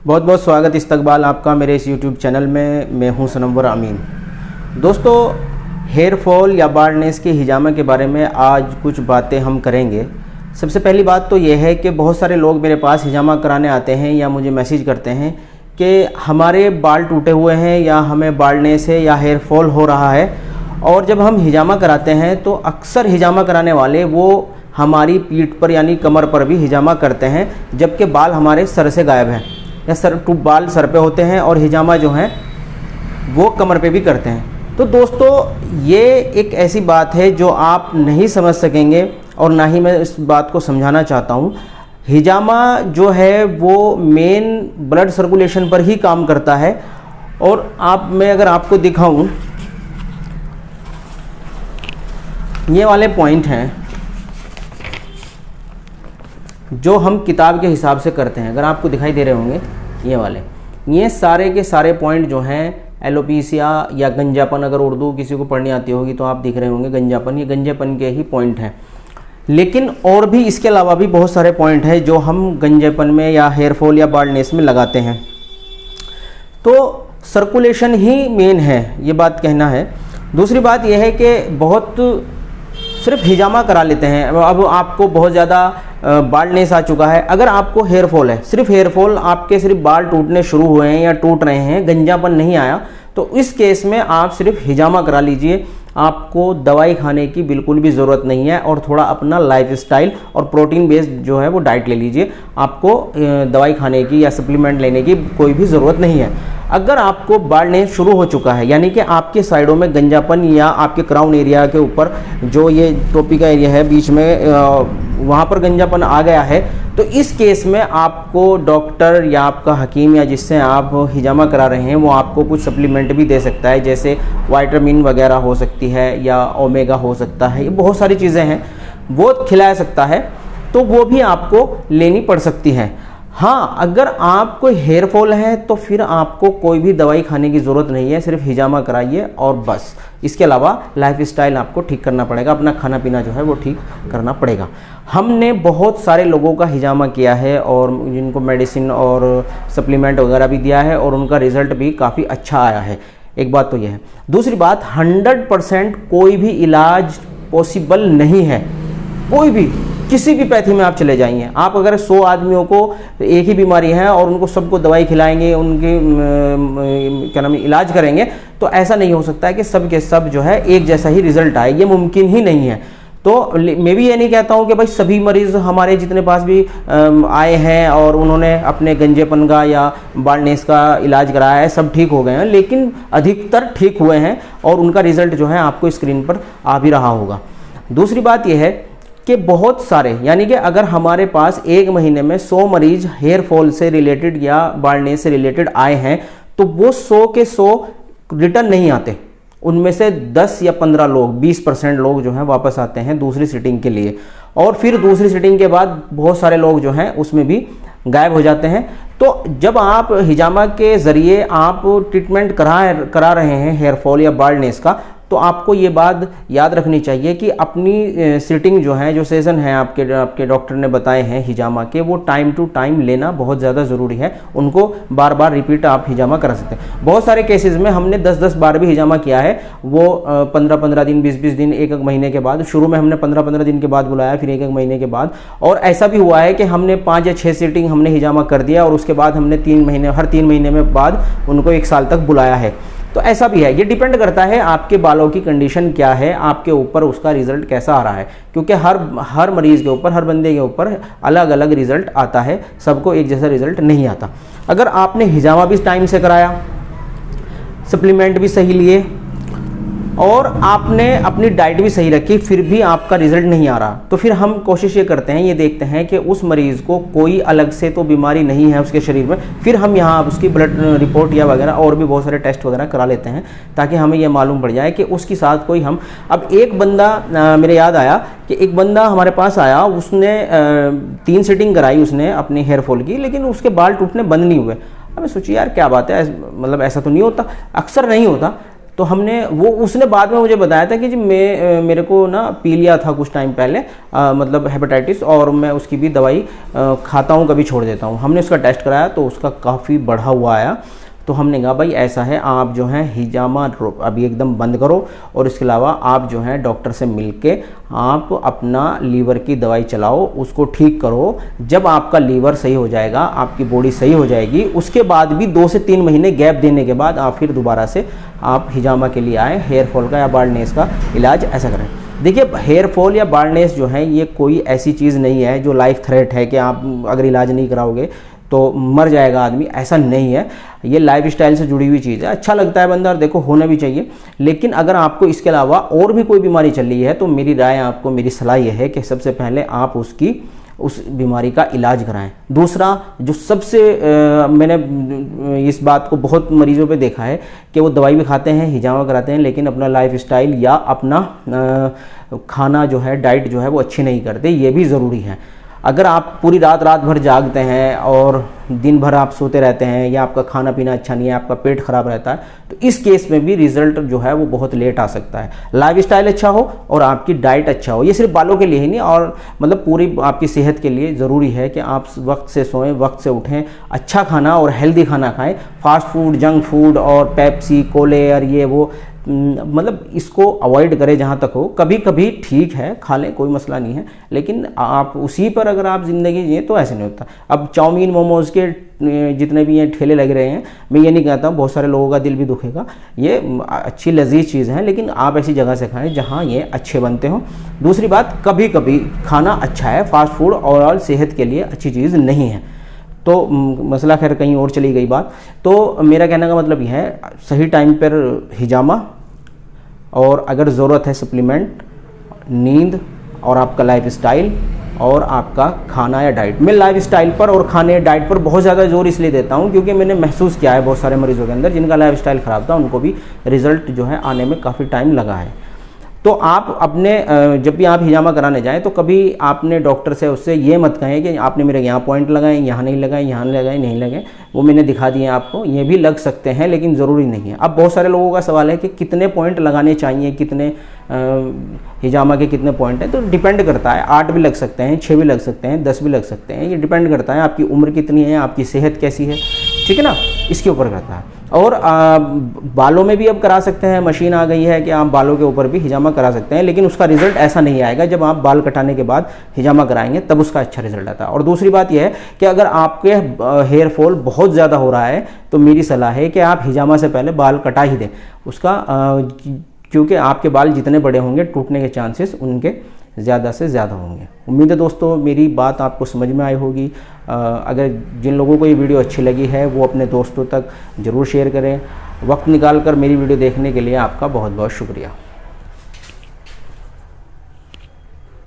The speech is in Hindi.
बहुत बहुत स्वागत इस्तकबाल आपका मेरे इस YouTube चैनल में। मैं हूं सनव्वर अमीन। दोस्तों, हेयर फॉल या बाल्डनेस के हिजामा के बारे में आज कुछ बातें हम करेंगे। सबसे पहली बात तो यह है कि बहुत सारे लोग मेरे पास हिजामा कराने आते हैं या मुझे मैसेज करते हैं कि हमारे बाल टूटे हुए हैं या हमें बाल्डनेस है या हेयर फॉल हो रहा है। और जब हम हिजामा कराते हैं तो अक्सर हिजामा कराने वाले वो हमारी पीठ पर यानी कमर पर भी हिजामा करते हैं, जबकि बाल हमारे सर से गायब हैं या बाल सर पे होते हैं और हिजामा जो है वो कमर पे भी करते हैं। तो दोस्तों, ये एक ऐसी बात है जो आप नहीं समझ सकेंगे और ना ही मैं इस बात को समझाना चाहता हूँ। हिजामा जो है वो मेन ब्लड सर्कुलेशन पर ही काम करता है। और मैं अगर आपको दिखाऊं, ये वाले पॉइंट हैं जो हम किताब के हिसाब से करते हैं। अगर आपको दिखाई दे रहे होंगे ये वाले, ये सारे के सारे पॉइंट जो हैं एलोपीसिया या गंजापन, अगर उर्दू किसी को पढ़नी आती होगी तो आप दिख रहे होंगे गंजापन, ये गंजापन के ही पॉइंट हैं। लेकिन और भी इसके अलावा भी बहुत सारे पॉइंट हैं जो हम गंजापन में या हेयर फॉल या बाल्डनेस में लगाते हैं। तो सर्कुलेशन ही मेन है, ये बात कहना है। दूसरी बात यह है कि बहुत सिर्फ हिजामा करा लेते हैं। अब आपको बहुत ज़्यादा बाल्डनेस आ चुका है, अगर आपको हेयर फॉल है, सिर्फ हेयर फॉल, आपके सिर्फ बाल टूटने शुरू हुए हैं या टूट रहे हैं, गंजापन नहीं आया, तो इस केस में आप सिर्फ हिजामा करा लीजिए। आपको दवाई खाने की बिल्कुल भी ज़रूरत नहीं है और थोड़ा अपना लाइफस्टाइल और प्रोटीन बेस्ड जो है वो डाइट ले लीजिए। आपको दवाई खाने की या सप्लीमेंट लेने की कोई भी ज़रूरत नहीं है। अगर आपको बाल्डनेस शुरू हो चुका है, यानी कि आपके साइडों में गंजापन या आपके क्राउन एरिया के ऊपर जो ये टोपी का एरिया है बीच में, वहाँ पर गंजापन आ गया है, तो इस केस में आपको डॉक्टर या आपका हकीम या जिससे आप हिजामा करा रहे हैं वो आपको कुछ सप्लीमेंट भी दे सकता है, जैसे विटामिन वगैरह हो सकती है या ओमेगा हो सकता है, ये बहुत सारी चीज़ें हैं वो खिला सकता है, तो वो भी आपको लेनी पड़ सकती हैं। हाँ, अगर आपको हेयर फॉल है तो फिर आपको कोई भी दवाई खाने की ज़रूरत नहीं है, सिर्फ हिजामा कराइए और बस। इसके अलावा लाइफस्टाइल आपको ठीक करना पड़ेगा, अपना खाना पीना जो है वो ठीक करना पड़ेगा। हमने बहुत सारे लोगों का हिजामा किया है और जिनको मेडिसिन और सप्लीमेंट वगैरह भी दिया है और उनका रिज़ल्ट भी काफ़ी अच्छा आया है। एक बात तो यह है। दूसरी बात, 100% कोई भी इलाज पॉसिबल नहीं है। कोई भी किसी भी पैथी में आप चले जाइए, आप अगर 100 आदमियों को एक ही बीमारी है और उनको सबको दवाई खिलाएंगे, उनके क्या नाम इलाज करेंगे, तो ऐसा नहीं हो सकता है कि सब के सब जो है एक जैसा ही रिजल्ट आए, ये मुमकिन ही नहीं है। तो मैं भी ये नहीं कहता हूँ कि भाई सभी मरीज़ हमारे जितने पास भी आए हैं और उन्होंने अपने गंजेपन का या बाल्डनेस का इलाज कराया है सब ठीक हो गए हैं, लेकिन अधिकतर ठीक हुए हैं और उनका रिजल्ट जो है आपको स्क्रीन पर आ भी रहा होगा। दूसरी बात यह है कि बहुत सारे, यानी कि अगर हमारे पास एक महीने में 100 मरीज हेयर फॉल से रिलेटेड या बाल्डनेस से रिलेटेड आए हैं, तो वो 100 के 100 रिटर्न नहीं आते। उनमें से 10 या 15 लोग, 20% लोग जो हैं वापस आते हैं दूसरी सिटिंग के लिए, और फिर दूसरी सिटिंग के बाद बहुत सारे लोग जो हैं उसमें भी गायब हो जाते हैं। तो जब आप हिजामा के ज़रिए आप ट्रीटमेंट करा रहे हैं हेयर फॉल या बाल्डनेस का, तो आपको ये बात याद रखनी चाहिए कि अपनी सिटिंग जो है, जो सेशन है आपके डॉक्टर ने बताए हैं हिजामा के, वो टाइम टू टाइम लेना बहुत ज़्यादा ज़रूरी है। उनको बार बार रिपीट आप हिजामा करा सकते हैं। बहुत सारे केसेस में हमने 10-10 बार भी हिजामा किया है, वो 15-15 दिन, 20-20 दिन, 1-1 महीने के बाद। शुरू में हमने 15-15 दिन के बाद बुलाया, फिर 1-1 महीने के बाद। और ऐसा भी हुआ है कि हमने 5 या 6 सिटिंग हमने हिजामा कर दिया और उसके बाद हमने 3 महीने, हर 3 महीने में बाद उनको 1 साल तक बुलाया है। तो ऐसा भी है। ये डिपेंड करता है आपके बालों की कंडीशन क्या है, आपके ऊपर उसका रिजल्ट कैसा आ रहा है, क्योंकि हर मरीज़ के ऊपर, हर बंदे के ऊपर अलग अलग रिजल्ट आता है, सबको एक जैसा रिजल्ट नहीं आता। अगर आपने हिजामा भी टाइम से कराया, सप्लीमेंट भी सही लिए और आपने अपनी डाइट भी सही रखी, फिर भी आपका रिजल्ट नहीं आ रहा, तो फिर हम कोशिश ये करते हैं, ये देखते हैं कि उस मरीज़ को कोई अलग से तो बीमारी नहीं है उसके शरीर में, फिर हम यहाँ उसकी ब्लड रिपोर्ट या वगैरह और भी बहुत सारे टेस्ट वगैरह करा लेते हैं, ताकि हमें ये मालूम पड़ जाए कि उसके साथ कोई हम। अब एक बंदा, मेरे याद आया कि एक बंदा हमारे पास आया, उसने 3 सिटिंग कराई उसने अपनी हेयर फॉल की, लेकिन उसके बाल टूटने बंद नहीं हुए। अब मैं सोची यार क्या बात है, मतलब ऐसा तो नहीं होता, अक्सर नहीं होता। तो हमने वो उसने बाद में मुझे बताया था कि जी मेरे को ना पी लिया था कुछ टाइम पहले मतलब हेपेटाइटिस, और मैं उसकी भी दवाई खाता हूँ, कभी छोड़ देता हूँ। हमने उसका टेस्ट कराया तो उसका काफ़ी बढ़ा हुआ आया। तो हमने कहा भाई ऐसा है, आप जो है हिजामा अभी एकदम बंद करो, और इसके अलावा आप जो है डॉक्टर से मिलके आप अपना लीवर की दवाई चलाओ, उसको ठीक करो। जब आपका लीवर सही हो जाएगा, आपकी बॉडी सही हो जाएगी, उसके बाद भी 2 से 3 महीने गैप देने के बाद आप फिर दोबारा से आप हिजामा के लिए आए, हेयर फॉल का या बाल्डनेस का इलाज ऐसा करें। देखिए, हेयर फॉल या बाल्डनेस जो है ये कोई ऐसी चीज़ नहीं है जो लाइफ थ्रेट है कि आप अगर इलाज नहीं कराओगे तो मर जाएगा आदमी, ऐसा नहीं है। ये लाइफ स्टाइल से जुड़ी हुई चीज़ है। अच्छा लगता है बंदा, और देखो होना भी चाहिए, लेकिन अगर आपको इसके अलावा और भी कोई बीमारी चल रही है तो मेरी राय आपको, मेरी सलाह ये है कि सबसे पहले आप उस बीमारी का इलाज कराएं। दूसरा जो सबसे मैंने इस बात को बहुत मरीजों पे देखा है कि वो दवाई भी खाते हैं, हिजामा कराते हैं, लेकिन अपना लाइफ स्टाइल या अपना खाना जो है, डाइट जो है वो अच्छी नहीं करते। ये भी ज़रूरी है। अगर आप पूरी रात भर जागते हैं और दिन भर आप सोते रहते हैं, या आपका खाना पीना अच्छा नहीं है, आपका पेट खराब रहता है, तो इस केस में भी रिजल्ट जो है वो बहुत लेट आ सकता है। लाइफ स्टाइल अच्छा हो और आपकी डाइट अच्छा हो, ये सिर्फ बालों के लिए ही नहीं, और मतलब पूरी आपकी सेहत के लिए ज़रूरी है कि आप वक्त से सोएं, वक्त से उठें, अच्छा खाना और हेल्दी खाना खाएं। फास्ट फूड, जंक फूड और पेप्सी, कोले और ये वो मतलब इसको अवॉइड करें जहाँ तक हो। कभी कभी ठीक है, खा लें, कोई मसला नहीं है, लेकिन आप उसी पर अगर आप ज़िंदगी जिए तो ऐसे नहीं होता। अब चाउमीन, मोमोज़ के जितने भी ये ठेले लग रहे हैं, मैं ये नहीं कहता हूँ, बहुत सारे लोगों का दिल भी दुखेगा, ये अच्छी लजीज चीज़ है, लेकिन आप ऐसी जगह से खाएं जहाँ ये अच्छे बनते हों। दूसरी बात, कभी कभी खाना अच्छा है, फास्ट फूड ओवरऑल सेहत के लिए अच्छी चीज़ नहीं है। तो मसला खैर कहीं और चली गई बात। तो मेरा कहने का मतलब यह है, सही टाइम पर हिजामा, और अगर ज़रूरत है सप्लीमेंट, नींद, और आपका लाइफ स्टाइल और आपका खाना या डाइट। मैं लाइफ स्टाइल पर और खाने डाइट पर बहुत ज़्यादा जोर इसलिए देता हूँ क्योंकि मैंने महसूस किया है बहुत सारे मरीजों के अंदर जिनका लाइफ स्टाइल ख़राब था, उनको भी रिज़ल्ट जो है आने में काफ़ी टाइम लगा है। तो आप अपने जब भी आप हिजामा कराने जाएं तो कभी आपने डॉक्टर से उससे ये मत कहें कि आपने मेरे यहाँ पॉइंट लगाए, यहाँ नहीं लगाए, यहाँ लगाए, नहीं लगाए, वो मैंने दिखा दिए आपको। ये भी लग सकते हैं लेकिन ज़रूरी नहीं है। अब बहुत सारे लोगों का सवाल है कि कितने पॉइंट लगाने चाहिए, कितने हिजामा के कितने पॉइंट हैं, तो डिपेंड करता है। 8 भी लग सकते हैं, 6 भी लग सकते हैं, 10 भी लग सकते हैं, ये डिपेंड करता है आपकी उम्र कितनी है, आपकी सेहत कैसी है, ठीक है ना, इसके ऊपर करता है। और बालों में भी अब करा सकते हैं, मशीन आ गई है कि आप बालों के ऊपर भी हिजामा करा सकते हैं, लेकिन उसका रिजल्ट ऐसा नहीं आएगा। जब आप बाल कटाने के बाद हिजामा कराएंगे तब उसका अच्छा रिजल्ट आता है। और दूसरी बात यह है कि अगर आपके हेयर फॉल बहुत ज़्यादा हो रहा है तो मेरी सलाह है कि आप हिजामा से पहले बाल कटा ही दें उसका, क्योंकि आपके बाल जितने बड़े होंगे टूटने के चांसेस उनके ज़्यादा से ज़्यादा होंगे। उम्मीद है दोस्तों मेरी बात आपको समझ में आई होगी। अगर जिन लोगों को ये वीडियो अच्छी लगी है वो अपने दोस्तों तक ज़रूर शेयर करें। वक्त निकाल कर मेरी वीडियो देखने के लिए आपका बहुत बहुत शुक्रिया।